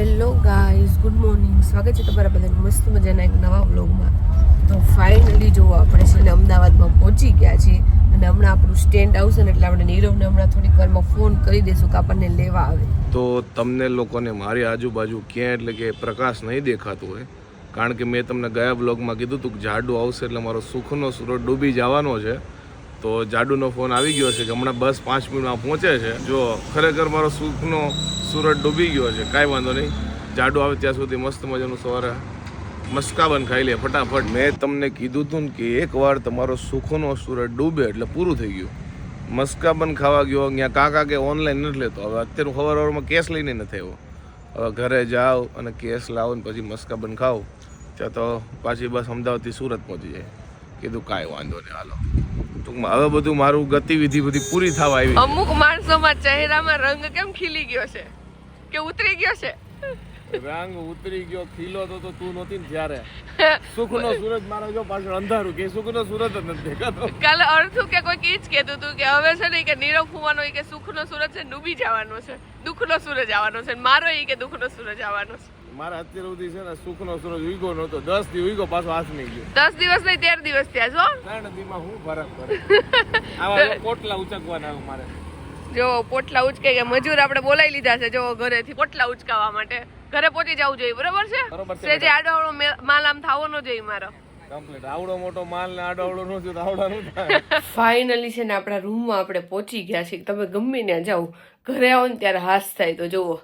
Hello guys, good morning. સ્વાગત છે તમારા બધાનું મસ્ત મજાના એક નવા વ્લોગમાં. તો ફાઇનલી જો આપણે છે ને અમદાવાદમાં પહોંચી ગયા છીએ અને હમણાં આપણું સ્ટેન્ડ આવશે ને એટલે આપણે નીરવને હમણાં થોડીક વારમાં ફોન કરી દઈશું કે આપણને લેવા આવે. તો તમને લોકોને મારી આજુબાજુ ક્યાં એટલે કે પ્રકાશ નહીં દેખાતું હોય, કારણ કે મેં તમને ગયા બ્લોગમાં કીધું હતું કે જાડુ આવશે એટલે મારો સુખનો સૂરજ ડૂબી જવાનો છે. તો જાડુનો ફોન આવી ગયો છે કે હમણાં બસ 5 મિનિટમાં પહોંચે છે. જો ખરેખર મારો સુખનો સૂરજ ડૂબી ગયો છે, કાંઈ વાંધો નહીં. જાડુ આવે ત્યાં સુધી મસ્ત મજાનું સવારે મસ્કાબન ખાઈ લે ફટાફટ. મેં તમને કીધું હતું ને કે એકવાર તમારો સુખનો સૂરજ ડૂબે એટલે પૂરું થઈ ગયું. મસ્કાબન ખાવા ગયો ત્યાં કાકા કે ઓનલાઈન નથી લેતો. હવે અત્યારે સવારમાં કેસ લઈને નથી આવ્યો. હવે ઘરે જાઓ અને કેસ લાવો ને પછી મસ્કાબન ખાઓ ત્યાં તો પાછી બસ અમદાવાદથી સુરત પહોંચી જાય. કીધું કાંઈ વાંધો નહીં, હાલો. ટૂંકમાં હવે બધું મારું ગતિવિધિ બધી પૂરી થવા આવી. અમુક માણસોમાં ચહેરામાં રંગ કેમ ખીલી ગયો છે કે ઉતરી ગયો છે? રંગ ઉતરી ગયો, ખીલો તો તું નહોતી ને ત્યારે. સુખનો સૂરજ મારો જો પાછળ અંધારું કે સુખનો સૂરજ જ નથી દેખાતો. કાલે અર્થું કે કોઈ કીચ કહેતું હતું કે હવે છે ને કે નીરવ ફૂવાનો કે સુખનો સૂરજ છે ડૂબી જવાનો છે, દુઃખનો સૂરજ આવવાનો છે. મારો કે દુઃખનો સૂરજ આવવાનો છે. મારા અત્યાર સુધી છે ને સુખનો સૂરજ ઉગ્યો નહોતો. 10 દી ઉગ્યો પાછો આસમી ગયો. 10 દિવસ નહીં 13 દિવસ થયા છો. 3 દીમાં હું ફરક પડે. આવા પોટલા ઉચકવાના મારે. જો પોટલા ઉચકે કે મજૂર આપણે બોલાવી લીધા છે જો ઘરેથી પોટલા ઉચકાવવા માટે. ઘરે પહોંચી જવું જોઈએ, બરોબર છે? જે આડો આવડો માલ આમ થાવો ન જોઈએ મારો. કમ્પ્લીટ આવડો મોટો માલ ને આડો આવડો નો થયો આવડા નું થાય. ફાઇનલી છે ને આપણા રૂમમાં આપણે પહોંચી ગયા છીએ. તમે ગમે ત્યાં જાઓ, ઘરે આવો ને ત્યારે હાસ થાય. તો જુઓ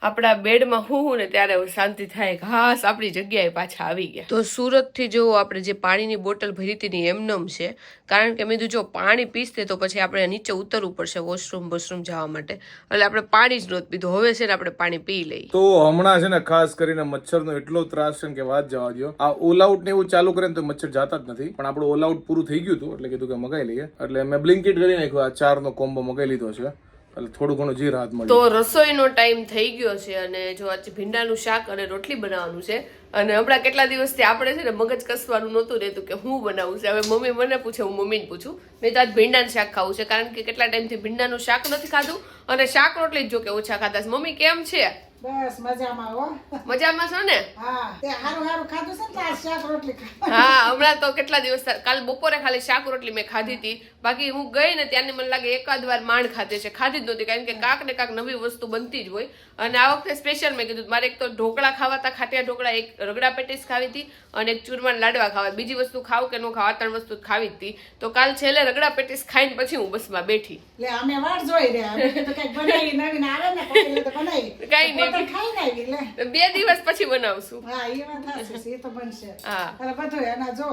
આપણા બેડમાં હું ને ત્યારે શાંતિ થાય કે હાસ આપણી જગ્યાએ પાછા આવી ગયા. તો સુરતથી જો આપણે જે પાણીની બોટલ ભરી હતી ને એમનેમ છે, કારણ કે મેં જો પાણી પીસતે તો પછી આપણે નીચે ઉતરવું પડશે વોશરૂમ જવા માટે, એટલે આપણે પાણી જ નહોતું પીધું. હવે છે ને આપણે પાણી પી લઈએ. તો હમણાં છે ને ખાસ કરીને મચ્છરનો એટલો ત્રાસ છે કે વાત જવા દો. આ ઓલ આઉટ ને એવું ચાલુ કરે તો મચ્છર જાતા જ નથી, પણ આપણું ઓલ આઉટ પૂરું થઈ ગયું હતું એટલે કીધું કે મગાઈ લઈએ. એટલે મેં બ્લિંકિટ કરી નાખ્યું. આ 4 નો કોમ્બો મગાઈ લીધો છે એટલે થોડું ઘણું જે રાહત મળે. તો રસોઈનો ટાઈમ થઈ ગયો છે અને જો આજે ભીંડાનું શાક અને રોટલી બનાવવાનું છે. અને હમણાં કેટલા દિવસથી આપણે છે ને મગજ કસવાનું નહોતું રહેતું કે હું બનાવું છે. હવે મમ્મી મને પૂછે, હું મમ્મીને પૂછું. મેં તો આજ ભીંડાનું શાક ખાવું છે, કારણ કે કેટલા ટાઈમથી ભીંડાનું શાક નથી ખાધું અને શાક રોટલી જ જો કે ઓછા ખાતા છે. મમ્મી કેમ છે? બસ મજામાં હો. મજામાં છો ને? હા, તે હારું ખાધું છે ને આ શાક રોટલી. હા, હમણાં તો કેટલા દિવસ કાલ બપોરે ખાલી શાક રોટલી મેં ખાધી હતી. બાકી હું ગઈ ને ત્યાંની મને લાગે એકાદ વાર માંડ ખાધી છે, ખાધી જ નહોતી, કારણ કે કાંક ને કાંક નવી વસ્તુ બનતી જ હોય. અને આ વખતે સ્પેશિયલ મેં કીધું મારે એક તો ઢોકળા ખાવા હતા, ખાટિયા ઢોકળા, એક રગડા પેટીસ ખાવી હતી અને એક ચૂરમાના લાડવા ખાવા. બીજી વસ્તુ ખાવ કે ન ખાવ, આ 3 વસ્તુ ખાવી હતી. તો કાલ છેલ્લે રગડા પેટીસ ખાઈને પછી હું બસમાં બેઠી. લે અમે વાટ જોઈ રહ્યા, અમે તો કઈક બનાવી નવીન આવે ને પછી તો બનાવી. કઈ નહીં, ખાઈ નાવી લે. 2 દિવસ પછી બનાવશું. હા, એ વાત સાચી છે, એ તો બનશે. હા, અને બધું એના જો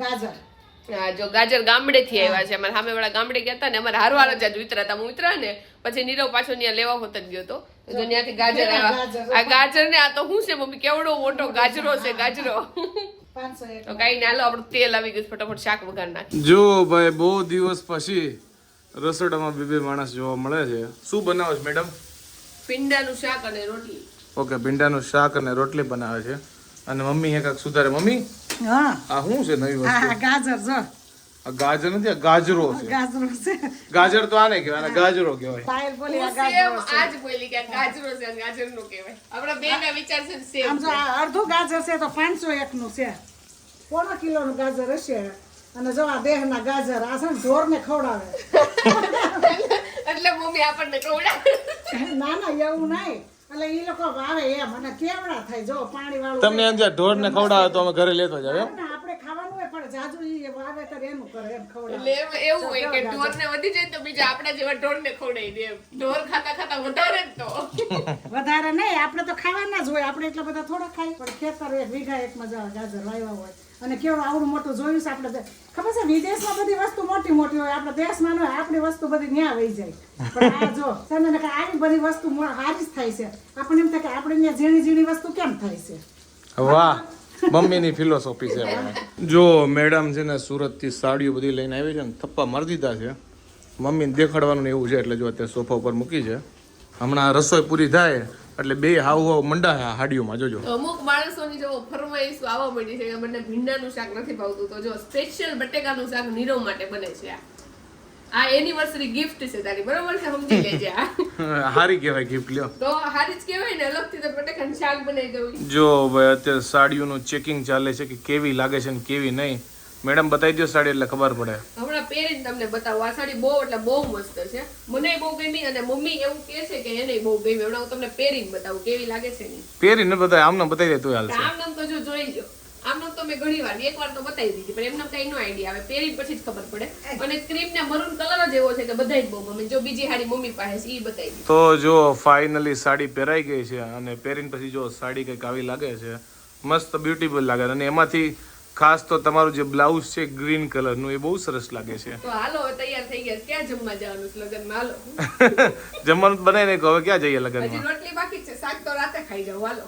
ગાજર. હા, જો ગાજર ગામડેથી આવ્યા છે. અમારા સામે વાળા ગામડે ગયા હતા ને, અમારે હારવાર જ ઉતરા હતા. હું ઉતરા ને પછી નીરવ પાછો ત્યાં લેવા હોત જ ગયો હતો. તો ત્યાંથી ગાજર આવ્યા. આ ગાજર ને આ તો શું છે મમ્મી, કેવડો મોટો ગાજરો છે, ગાજરો. 501. તો કઈ ના, આપણું તેલ આવી ગયું, ફટાફટ શાક વઘાર નાખી. જો ભાઈ બહુ દિવસ પછી રસોડામાં બે માણસ જોવા મળે છે. શું બનાવો છો મેડમ? ભીંડાનું શાક અને રોટલી. ઓકે, ભીંડાનું શાક અને રોટલી બનાવે છે અને મમ્મી એ કાંઈક સુધારે. મમ્મી હા, આ શું છે નવી વસ્તુ? હા ગાજર જો. આ ગાજર નથી, આ ગાજરો છે. ગાજરો છે. ગાજર તો આને કહેવાય, આને ગાજરો કહેવાય. પાયલ બોલી આ હું ગાજરો સેમ આજ બોલી કે ગાજરો છે અને ગાજરનો કહેવાય. આપણા બેના વિચાર છે છે. સેમ. આમ જો આ અડધું ગાજર છે તો 501 નું છે. 1.5 કિલોનું ગાજર હશે. અને જો આ દેહના ગાજર આ છે ને ઢોરને ખવડાવે. એટલે મમ્મી આપણને ખવડાવે. ના ના એવું નહીં, એટલે ઈ લોકો આવે એમ અને કેવડા થાય. જો પાણી વાળું તમને એમ ત્યાં ઢોર ને ખવડાવે તો અમે ઘરે લેતો જાવ એમ? આપણે ખાવાનું હોય પણ જાજુ ઈ વાવેતર એનું કરે એમ ખવડાવે. એટલે એવું હોય કે ઢોરને વધી જાય તો બીજા આપણા જેવા ઢોરને ખવડાવી દે એમ. ઢોર ખાતા ખાતા વધારે જ તો વધારે નહીં, આપણે તો ખાવાના જ હોય. આપણે એટલા બધા થોડા ખાઈ, પણ ખેતર 1 વીઘા 1 માં ગાજર વાવ્યા હોય અને કેવું આવડું મોટું જોયું છે. આપણે ખબર છે વિદેશમાં બધી વસ્તુ મોટી મોટી હોય, આપણા દેશમાં ન હોય. આપણી વસ્તુ બધી ન્યા વહી જાય. પણ આ જો તમને કે આવી બધી વસ્તુ હારી જ થાય છે. આપણને એમ થાય કે આપણે ત્યાં ઝીણી ઝીણી વસ્તુ કેમ થાય છે. વાહ, મમ્મીની ફિલોસોફી છે. જો મેડમ છે ને સુરત થી સાડીઓ બધી લઈને આવી છે ને થપ્પા મારી દીધા છે. મમ્મીને દેખાડવાનું એવું છે એટલે જો અત્યારે સોફા ઉપર મૂકી છે. હમણાં રસોઈ પૂરી થાય એટલે બે હાવ મંડા હાડીઓમાં જોજો. અમુક માણસોની જો ફરમાઈશ આવવા માંડી છે કે મને ભીંડાનું શાક નથી ભાવતું, તો જો સ્પેશિયલ બટેકાનું શાક નીરવ માટે બને છે. આ એનિવર્સરી ગિફ્ટ છે તારી, બરોબર છે, સમજી લેજે. આ હારી કહેવાય ગિફ્ટ લ્યો. તો હારી જ કહેવાય ને, અલગથી તો બટેકાનું શાક બનાવી દઉં. જો ભાઈ અત્યારે સાડીઓનું ચેકિંગ ચાલે છે કે કેવી લાગે છે ને કેવી નહીં. મેડમ બતાવી દો સાડી એટલે ખબર પડે. હમણાં પહેરીને તમને બતાવું. આ સાડી બહુ એટલે બહુ મસ્ત છે, મને બહુ ગમી અને મમ્મી એવું કહે છે કે એને બહુ ગમી. હમણાં હું તમને પહેરીને બતાવું કેવી લાગે છે ને. પહેરીને બતાવી, આમને બતાવી દે તું હાલશે. આમ નામ તો જો જોઈ લો, આમ નામ તો મેં ઘણી વાર એકવાર તો બતાવી દીધી, પણ એમને કઈ નો આઈડિયા આવે, પહેરી પછી જ ખબર પડે. અને ક્રીમ ને મરૂન કલર જ એવો છે કે બધાય જ બહુ ગમે. જો બીજી સાડી મમ્મી પાસે છે ઈ બતાવી દીધી. તો જો ફાઇનલી સાડી પહેરાઈ ગઈ છે અને પહેરીને પછી જો સાડી કંઈક આવી લાગે છે, મસ્ત બ્યુટીફુલ લાગે. અને એમાંથી ખાસ તો તમારું જે બ્લાઉઝ છે ગ્રીન કલરનું, એ બહુ સરસ લાગે છે. તો હાલો હવે તૈયાર થઈ ગયા. ક્યાં જમવા જવાનું છે લગનમાં? હાલો જમવાનું બનાવી નાખ્યું, હવે ક્યાં જઈએ હજી લગનમાં? રોટલી બાકી છે, શાક તો રાતે ખાઈ જાવ. હાલો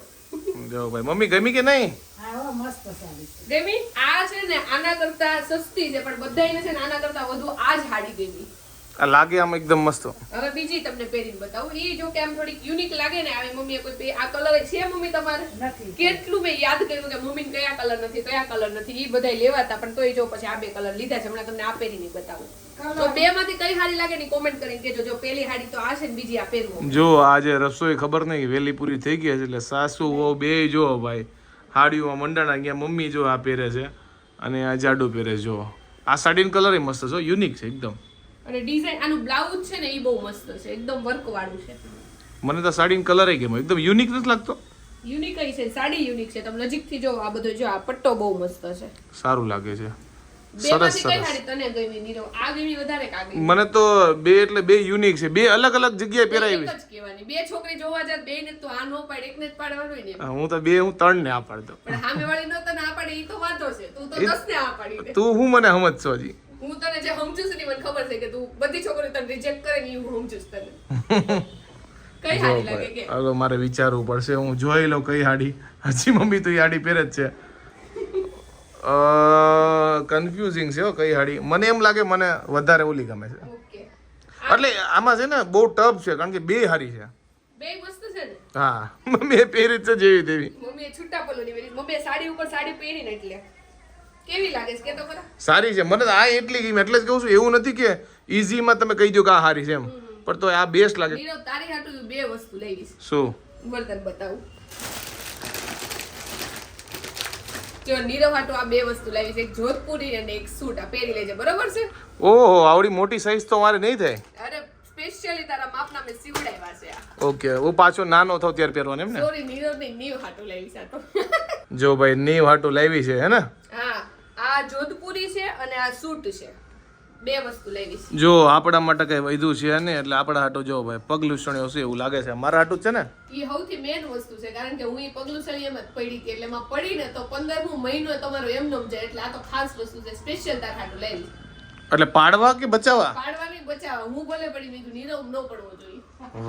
જો ભાઈ મમ્મી ગમી કે નહીં? હા હો, મસ્ત સાડી છે. ગમી. આ છે ને આના કરતા સસ્તી છે, પણ બધાયને છે ને આના કરતા વધુ આ જ હાડી ગમી. આ લાગે આમ એકદમ મસ્ત. હવે બીજી તમને પહેરીને બતાવું. ઈ જો કે આમ થોડીક યુનિક લાગે ને. આવી મમ્મીએ કોઈ આ કલર છે મમ્મી તમારે? નથી. કેટલું મેં યાદ કર્યું કે મમ્મીને કયા કલર નથી, કયા કલર નથી. ઈ બધાય લેવાતા, પણ તોય જો પછી આ બે કલર લીધા છે. હમણાં તમને આ પહેરીને બતાવું. તો બે માંથી કઈ સારી લાગે ને કોમેન્ટ કરીને કહેજો. જો પેલી હાડી તો આ છે ને બીજી આ પહેરવું. જો આજે રસોઈ ખબર નહીં વેલી પૂરી થઈ ગઈ છે એટલે સાસુ વહુ બે જો ભાઈ હાડીઓમાં મંડાણા ગયા. મમ્મી જો આ પહેરે છે અને આ જાડુ પહેરે છે. જો આ સાડીનો કલર એ મસ્ત છે, યુનિક છે એકદમ. અને ડિઝાઇન આનું બ્લાઉઝ છે ને ઈ બહુ મસ્ત છે, એકદમ વર્ક વાળું છે. મને તો સાડીનો કલર એ ગમ્યો, એકદમ યુનિક નથી લાગતો? યુનિક છે, સાડી યુનિક છે. તમે નજીકથી જો આ બધો જો આ પટ્ટો બહુ મસ્ત છે. સારું લાગે છે. બે માંથી કઈ સાડી તને ગમી નીરવ? આ ગમી વધારે કે આ ગમી? મને તો બે એટલે બે યુનિક છે, બે અલગ અલગ જગ્યાએ પહેરાવી. એક જ કહેવાની. બે છોકરી જોવા જાત બે ને તો આ નો પાડે, એકને જ પાડવાનું હોય ને. હું તો બે હું ત્રણ ને આ પાડી દઉં. પણ સામે વાળી નો તને આ પાડે ઈ તો વાંધો છે. તું તો 10 ને આ પાડી દે. તું હું મને સમજશો હજી? હું તને જે સમજુ છું ને મને ખબર છે કે તું બધી છોકરીઓ તને રિજેક્ટ કરે ને હું સમજુ છું તને. કઈ હાડી લાગે કે? હવે મારે વિચારવું પડશે, હું જોઈ લઉં કઈ હાડી. હજી મમ્મી તો એ હાડી પહેરે જ છે. કન્ફ્યુઝિંગ છે હો કઈ હાડી. મને એમ લાગે મને વધારે ઓલી ગમે છે. ઓકે. એટલે આમાં છે ને બહુ ટફ છે કારણ કે બે હારી છે. બે મસ્ત છે ને. હા મમ્મી પહેરી જ છે જેવી તેવી. મમ્મીએ છૂટા પલ્લુની પહેરી. મમ્મીએ સાડી ઉપર સાડી પહેરીને એટલે કેવી લાગે છે કે તો ખરા? સારી છે. મને તો આ એટલી ગમી એટલે જ કહું છું. એવું નથી કે ઈઝીમાં તમે કહી દો કે આ હારી છે એમ, પણ તો આ બેસ્ટ લાગે. નીરવ તારી હાટુ બે વસ્તુ લેવી છે. શું? બર્તન બતાવું. જો નીરવ હાટુ આ બે વસ્તુ લાવી છે, એક જોધપુરી અને એક સૂટ. આ પહેરી લેજે, બરોબર છે? ઓહો આવડી મોટી સાઈઝ તો મારે નહીં થાય. અરે સ્પેશિયલી તારા માપના મેં સીવડાવ્યા છે આ. ઓકે હું પાછો નાનો થાવ ત્યારે પહેરવાનો એમ ને? સોરી નીરવ નહીં, નીવ હાટુ લાવી છે આ તો. જો ભાઈ નીવ હાટુ લાવી છે હે ને? હા આ જોધપુરી છે અને આ સૂટ છે. બે વસ્તુ લેવી છે. જો આપણા માટે કઈ વધુ છે ને એટલે આપણા હાટુ જો ભાઈ પગલુસણીઓ છે એવું લાગે છે. મારા હાટુ છે ને ઈ સૌથી મેન વસ્તુ છે, કારણ કે હું ઈ પગલુસણી એમ જ પડી હતી એટલે એમાં પડીને તો 15મો મહિનો તમારો એમનો જાય. એટલે આ તો ખાસ વસ્તુ છે, સ્પેશિયલ તાર હાટુ લેવી. એટલે પાડવા કે બચાવવા? પાડવાની બચાવવા. હું ભલે પડી મેં કીધું નીરવ ન પડવો જોઈએ.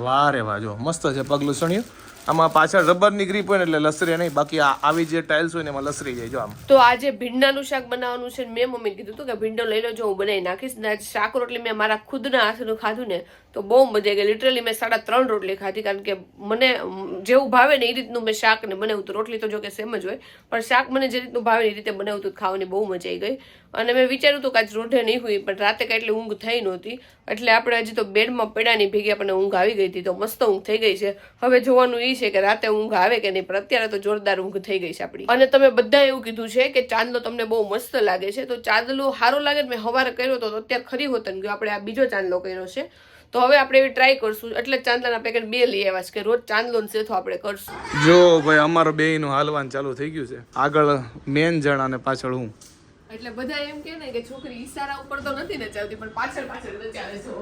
વાહ રે વાહ જો મસ્ત છે પગલુસણીઓ. આમાં પાછળ રબરની ગ્રીપ હોય ને એટલે લસરે નહીં, બાકી આવી જે ટાઇલ્સ હોય ને એમાં લસરી જાય. જો આમ તો આજે ભીંડાનું શાક બનાવવાનું છે. મેં મમ્મીને કીધું હતું કે ભીંડો લઈ લો, જો હું બનાવી નાખીશ. ને શાક રોટલી મેં મારા ખુદના હાથનું ખાધું ને તો બહુ મજા આવી ગઈ. લિટરલી મેં 3.5 રોટલી ખાધી, કારણ કે મને જેવું ભાવે ને એ રીતનું મેં શાક ને બનાવ્યું હતું. રોટલી તો જો કે સેમ જ હોય, પણ શાક મને જે રીતનું ભાવે એ રીતે બનાવ્યું હતું, ખાવાની બહુ મજા આવી ગઈ. અને મેં વિચાર્યું હતું કે આજ રોઢે નહીં હોય, પણ રાતે કાંઈ એટલી ઊંઘ થઈ નહોતી. એટલે આપણે હજી તો બેડમાં પડ્યાની ભેગી આપણને ઊંઘ આવી ગઈ હતી, તો મસ્ત ઊંઘ થઈ ગઈ છે. હવે જોવાનું એ છે કે રાતે ઊંઘ આવે કે નહીં, પણ અત્યારે તો જોરદાર ઊંઘ થઈ ગઈ છે આપણી. અને તમે બધા એવું કીધું છે કે ચાંદલો તમને બહુ મસ્ત લાગે છે, તો ચાંદલો સારો લાગે. મેં સવારે કર્યો હતો તો અત્યારે ખરી હોતન ગયો. આપણે આ બીજો ચાંદલો કર્યો છે, તો હવે આપણે એવી ટ્રાય કરશું. એટલે ચાંદલાના પેકેટ 2 લઈ આવ્યા છે કે રોજ ચાંદલો સેથો આપણે કરશું. જો ભાઈ અમારો બેયનું હાલવાન ચાલુ થઈ ગયું છે. આગળ મેન જણ અને પાછળ હું. એટલે બધા એમ કે ને કે છોકરી ઈશારા ઉપર તો નથી નચાવતી, પણ પાછળ પાછળ નચાવે છે.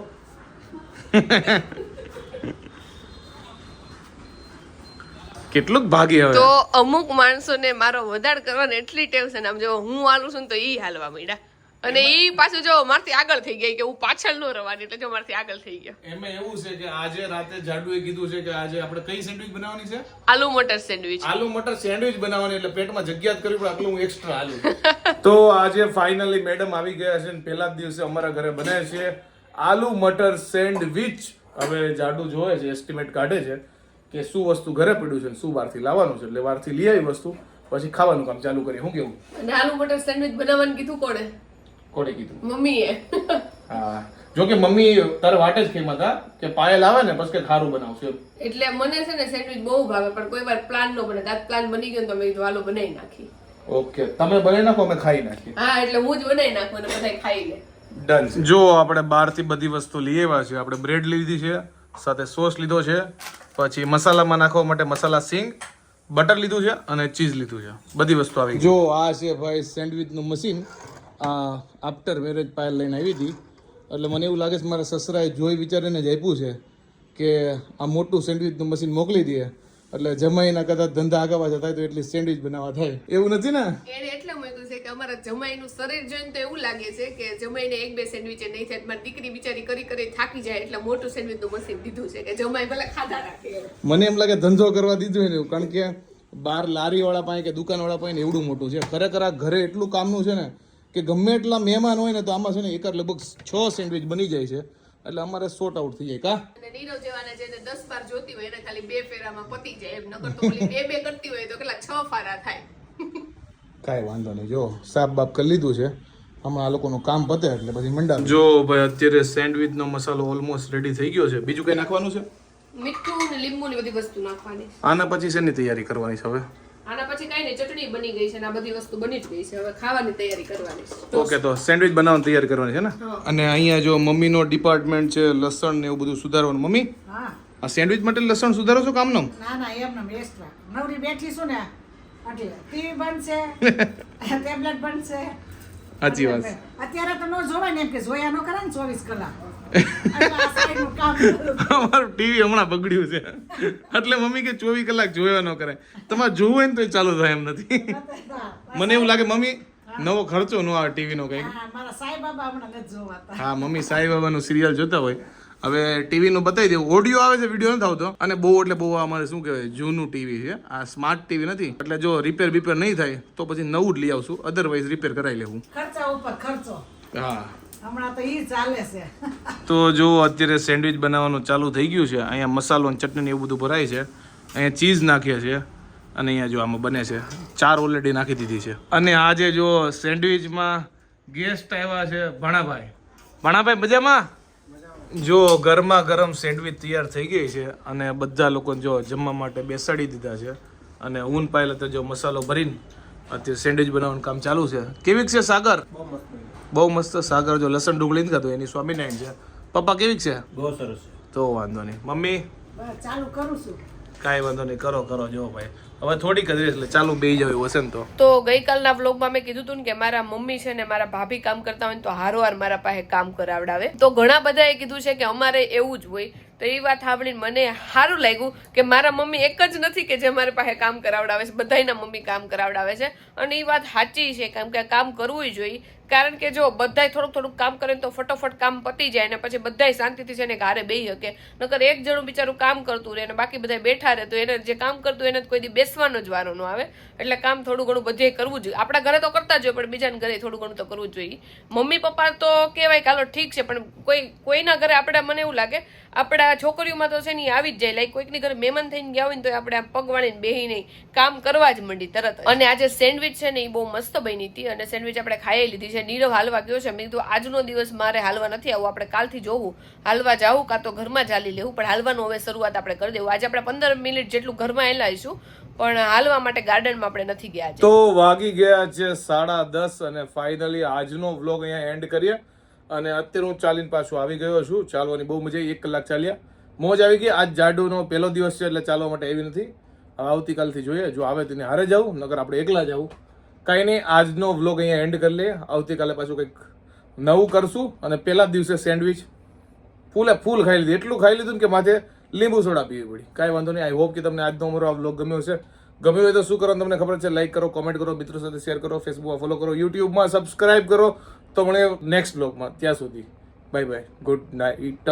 કેટલુંક ભાગી હવે. તો અમુક માણસોને મારો વધાર કરવાની એટલી ટેવ છે ને, આમ જો હું હાલું છું ને તો ઈ હાલવા માંડ્યા. અને ઈ પાછું જો મારથી આગળ થઈ ગઈ કે હું પાછળ ન રહેવાની, એટલે જો મારથી આગળ થઈ ગયા. એમાં એવું છે કે આજે રાતે જાડુએ કીધું છે કે આજે આપણે કઈ સેન્ડવિચ બનાવવાની છે? આલુ મટર સેન્ડવિચ. આલુ મટર સેન્ડવિચ બનાવવાની, એટલે પેટમાં જગ્યા જ કરવી પડે, આટલું હું એક્સ્ટ્રા આલુ. તો આજે ફાઇનલી મેડમ આવી ગયા છે ને પહેલા જ દિવસે અમારા ઘરે બને છે આલુ મટર સેન્ડવિચ. હવે જાડુ જોવે છે, એસ્ટિમેટ કાઢે છે કે શું વસ્તુ ઘરે પડ્યું છે, શું બહારથી લાવવાનું છે. એટલે બહારથી લઈ આવી વસ્તુ, પછી ખાવાનું કામ ચાલુ કરીએ. શું કેવું? અને આલુ મટર સેન્ડવિચ બનાવવાનું કીધું કોણે? કોણે કીધું? મમ્મીએ. હા જો કે મમ્મી તારે વાટે જ કેમ હતા કે પાયલ આવે ને પછી કે ખારું બનાવશે. એટલે મને છે ને સેન્ડવિચ બહુ ભાવે પણ કોઈ વાર પ્લાન નો બને. દાંત પ્લાન બની ગયો ને તો મેં કીધું હાલો બનાવી નાખી. ઓકે, તમે બનાવી નાખો, અમે ખાઈ નાખીએ. હા એટલે હું જ બનાવી નાખું અને બધા ખાઈ લે. ડન. જો આપણે બહારથી બધી વસ્તુ લઈ આવ્યા છે. આપણે બ્રેડ લીધી છે, સાથે સોસ લીધો છે, પછી મસાલામાં નાખવા માટે મસાલા સિંગ, બટર લીધું છે અને ચીઝ લીધું છે. બધી વસ્તુ આવી. જો આ છે ભાઈ સેન્ડવિચનું મશીન. આ આફ્ટર મેરેજ પાયલ લઈને આવી હતી એટલે મને એવું લાગે છે મારા સસરાએ જોઈ વિચારીને જ આપ્યું છે કે આ મોટું સેન્ડવિચનું મશીન મોકલી દે એટલે જમાઈના કદાચ ધંધા આગાવા જતા તો એટલી સેન્ડવિચ બનાવવા થાય. એવું નથી ને? એને એટલે મૂક્યું છે કે અમારા જમાઈનું શરીર જોઈને તો એવું લાગે છે કે જમાઈને એક બે સેન્ડવિચ નહીં થાય. મારી દીકરી બિચારી કરી કરી થાકી જાય એટલે મોટું સેન્ડવિચનું મશીન દીધું છે કે જમાઈ ભલે ખાધા રાખે. મને એમ લાગે ધંધો કરવા દીધું ને, કારણ કે બહાર લારી વાળા પાસે કે દુકાન વાળા પાસે એવડું મોટું છે. ખરેખર આ ઘરે એટલું કામનું છે ને કે ગમે એટલા મહેમાન હોય ને તો આમાં છે ને એક લગભગ 6 સેન્ડવિચ બની જાય છે એટલે અમારે સોર્ટ આઉટ થઈ જાય. કા અને નીરવ જેવાને જેને 10 જોતી હોય એને ખાલી 2 ફેરામાં પતી જાય એમ. નકર તો ઓલી 2 કરતી હોય તો કેટલા 6 ફારા થાય. કાંઈ વાંધો નહીં. જો સાફ બાપ કરી લીધું છે, હમણાં આ લોકોનું કામ પતે એટલે પછી મંડા. જો ભાઈ અત્યારે સેન્ડવિચનો મસાલો ઓલમોસ્ટ રેડી થઈ ગયો છે. બીજું કઈ નાખવાનું છે? મીઠું ને લીંબુ ને બધી વસ્તુ નાખવાની. આના પછી શેની તૈયારી કરવાની છે હવે? આના પછી કઈ નહીં, ચટણી બની ગઈ છે ને આ બધી વસ્તુ બની જ ગઈ છે. હવે ખાવાની તૈયારી કરવાની છે. ઓકે, તો સેન્ડવિચ બનાવવાની તૈયારી કરવાની છે ને? અને અહીંયા જો મમ્મીનો ડિપાર્ટમેન્ટ છે, લસણ ને એવું બધું સુધારવાનું. મમ્મી હા આ સેન્ડવિચ માટે લસણ સુધારો છો કામનો? ના ના એમને એક્સ્ટ્રા નવરી બેઠી છું ને એટલે ટીવી બનશે ટેબ્લેટ બનશે. સાચી વાત. અત્યારે તો ન જોવાય ને એમ કે જોયા ન કરે ને 24 કલાક એટલે આ સાઈડનું કામ કરું. અમારું ટીવી હમણાં બગડ્યું છે એટલે મમ્મી કે 24 કલાક જોયા ન કરે. તમારે જોવું હોય ને તો ચાલુ થાય એમ નથી. મને એવું લાગે મમ્મી નવો ખર્ચો ન આવે ટીવી નો કઈ. હા મારા સાઈ બાબા હમણાં નથી જોવાતા. હા મમ્મી સાઈ બાબાનું સિરિયલ જોતા હોય. હવે ટીવી નું બતાવી દેવું. ઓડિયો આવે છે, વિડીયો નથી આવતો. અને બહુ એટલે બહુ અમારે શું કહેવાય જૂનું ટીવી છે. આ સ્માર્ટ ટીવી નથી એટલે જો રિપેર બીપેર નહીં થાય તો પછી નવું જ લઈ આવશું. અધરવાઇઝ રિપેર કરાવી લેવું. ખર્ચા ઉપર ખર્ચો. હા હમણાં તો ઈ ચાલે છે. તો જો અત્યારે સેન્ડવિચ બનાવવાનું ચાલુ થઈ ગયું છે. અહીંયા મસાલો અને ચટણી એવું બધું ભરાય છે. અહીંયા ચીઝ નાખીએ છે અને અહીંયા જો આમાં બને છે. 4 ઓલરેડી નાખી દીધી છે. અને આજે જો સેન્ડવિચમાં ગેસ્ટ આવ્યા છે ભણાભાઈ. ભણાભાઈ મજામાં? જો ગરમા ગરમ સેન્ડવિચ તૈયાર થઈ ગઈ છે અને બધા લોકો જો જમવા માટે બેસાડી દીધા છે. અને ઊન પાયેલા તો જો મસાલો ભરીને અત્યારે સેન્ડવિચ બનાવવાનું કામ ચાલુ છે. કેવીક છે સાગર? બહુ મસ્ત. સાગર જો લસણ ડુંગળી નથી ખાતો, એની સ્વામિનારાયણ છે. પપ્પા કેવીક છે? બહુ સરસ. તો વાંધો નહીં. મમ્મી બસ ચાલુ કરું છું. કાંઈ વાંધો નહીં, કરો કરો. જો ભાઈ હવે થોડીક જ એટલે ચાલુ બેસી જાવ એવું હશે ને તો ગઈકાલના વ્લોગમાં મેં કીધું હતું ને કે મારા મમ્મી છે ને મારા ભાભી કામ કરતા હોય ને તો હારોહાર મારા પાસે કામ કરાવડાવે. તો ઘણા બધાએ કીધું છે કે અમારે એવું જ હોય. તો એ વાત સાંભળીને મને સારું લાગ્યું કે મારા મમ્મી એક જ નથી કે જે મારી પાસે કામ કરાવડાવે છે, બધાયના મમ્મી કામ કરાવડાવે છે. અને એ વાત સાચી છે, કેમ કે કામ કરવું જોઈએ. કારણ કે જો બધાય થોડુંક થોડુંક કામ કરે તો ફટોફટ કામ પતી જાય ને પછી બધાય શાંતિથી છે ને ઘરે બેસી શકે. નકર એક જણું બિચારું કામ કરતું રહે ને બાકી બધા બેઠા રહે તો એને જે કામ કરતું એને કોઈ દી બેસવાનો જ વારો ન આવે. એટલે કામ થોડું ઘણું બધે કરવું જોઈએ. આપણા ઘરે તો કરતા જ હોય પણ બીજાના ઘરે થોડું ઘણું તો કરવું જ જોઈએ. મમ્મી પપ્પા તો કહેવાય કે હાલો ઠીક છે, પણ કોઈના ઘરે આપણે મને એવું લાગે આપણા છોકરીઓમાં તો છે ને આવી જ જાય. લાઈક કોઈકની ઘરે મહેમાન થઈને ગયા હોય ને તો આપણે આમ પગ વાળીને બેહી નહીં કામ કરવા જ માંડી તરત. અને આજે સેન્ડવિચ છે ને એ બહુ મસ્ત બની હતી અને સેન્ડવિચ આપણે ખાઈ લીધી છે. નીરવ હાલવા ગયો છે. મેં કીધું આજનો દિવસ મારે હાલવા નથી આવું, આપણે કાલથી જોવું હાલવા જાવું કાં તો ઘરમાં જ હાલી લેવું. પણ હાલવાનું હવે શરૂઆત આપણે કરી દેવું. આજે આપણે 15 મિનિટ જેટલું ઘરમાં હેલાઈશું પણ હાલવા માટે ગાર્ડનમાં આપણે નથી ગયા. તો વાગી ગયા છે 10:30 અને ફાઇનલી આજનો વ્લોગ અહીંયા એન્ડ કરીએ. અને અત્યારે હું ચાલીને પાછું આવી ગયો છું. ચાલવાની બહુ મજા આવી. 1 કલાક ચાલ્યા, મોજ આવી ગઈ. આજ જાડુનો પહેલો દિવસ છે એટલે ચાલવા માટે એવી નથી. આવતીકાલથી જોઈએ, જો આવે તેને હારે જાવું, નકર આપણે એકલા જવું. કાંઈ નહીં, આજનો વ્લોગ અહીંયા એન્ડ કરી લઈએ. આવતીકાલે પાછું કંઈક નવું કરશું. અને પહેલા જ દિવસે સેન્ડવિચ ફૂલ ખાઈ લીધી. એટલું ખાઈ લીધું ને કે માથે લીંબુ સોડા પીવી પડી. કાંઈ વાંધો નહીં. આઈ હોપ કે તમને આજનો અમારો આ વ્લોગ ગમ્યો હશે. ગમ્યું હોય તો શું કરવાનું તમને ખબર છે? લાઈક કરો, કોમેન્ટ કરો, મિત્રો સાથે શેર કરો, ફેસબુકમાં ફોલો કરો, યુટ્યુબમાં સબસ્ક્રાઇબ કરો. તો મળે નેક્સ્ટ વ્લોગમાં. ત્યાં સુધી બાય બાય, ગુડ નાઇટ.